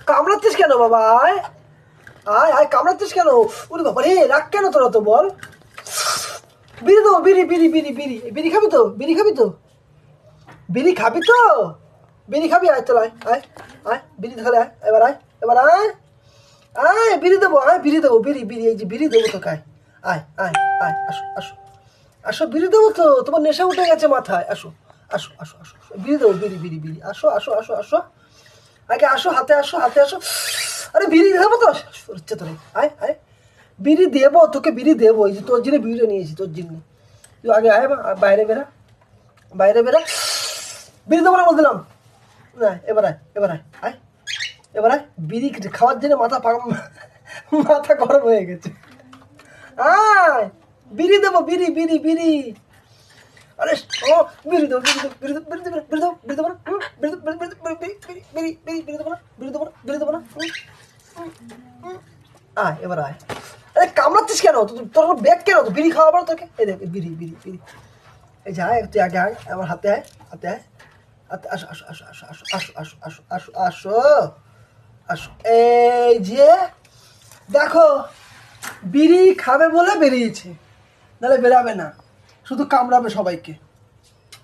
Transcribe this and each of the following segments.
কামড়াচ্ছিস কেন বাবা? আয় আয় আয়, কামড়াচ্ছিস কেন? ওরে বাবা রে, রাগ কেন তোরা তো বল? বিড়ি দেবো, বিড়ি বিড়ি বিড়ি বিড়ি বিড়ি খাবি তো? বিড়ি খাবি তো? বিড়ি খাবি তো? বিড়ি খাবি? আয় তোর, আয় আয় আয়, বিড়ি ধরে আয়, এবার আয়, এবার আয় আয়, বিড়ি দেবো, আয় বিড়ি দেবো, বিড়ি বিড়ি, এই যে বিড়ি দেবো তোকে, আয় আয় আয় আয়, আসো আসো আসো, বিড়ি দেবো তো, তোমার নেশা উঠে গেছে মাথায়, আসো আসো আসো আসো, বিড়ি দেবো, বিড়ি বিড়ি বিড়ি, আসো আসো আসো আসো, আগে আসো, হাতে আসো, হাতে আসো। আরে বিড়ি দেবো তো, হচ্ছে তোর, আয় আয়, বিড়ি দেবো তোকে, বিড়ি দেবো, এই যে তোর জন্য বিড়িটা নিয়েছি, তোর জন্য। তুই আগে আয়, বাইরে বেরা, বাইরে বেরা, বিড়ি দেবো না বলে দিলাম না। এবার আয়, এবার আয় আয়, এবার আয়, বিড়ি খাওয়ার জন্য মাথা গরম হয়ে গেছে। আয়, বিড়ি দেবো, বিড়ি বিড়ি বিড়ি, আরে ও, বিড়ি দেবো, বিড়ি দেবো, বিড়ি দেবো, বিড়ি দেবো, বিড়ি দেবো, বিড়ি দেবো না, বিড়ি দেবো, বিড়ি দেবো, বিড়ি বিড়ি বিড়ি বিড়ি দেবো না, বিড়ি দেবো না, বিড়ি দেবো না। আয়, এবার আয়। আরে কামড়াচ্ছিস কেন? তোর ব্যাগ কেন? তো বিড়ি খাওয়াবো না তোকে? এই দেখ, বিড়ি বিড়ি বিড়ি, এই যে আয়, তুই আগে আয়, আমার হাতে আয়, হাতে আয়, হাতে আসো আসো আসো আসো আসো আসো আসো আসো আসো আসো আসো, এই যে দেখো, বিড়ি খাবে বলে বেরিয়েছে, নাহলে বেরাবে না, শুধু কামড়াবে সবাইকে।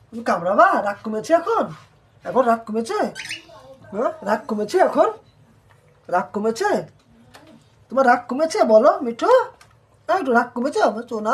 তুমি কামড়াবা? রাগ কমেছে এখন? এখন রাগ কমেছে? হ্যাঁ, রাগ কমেছে এখন? রাগ কমেছে? তোমার রাগ কমেছে বলো মিঠু? একটু রাগ কমেছে? চো না।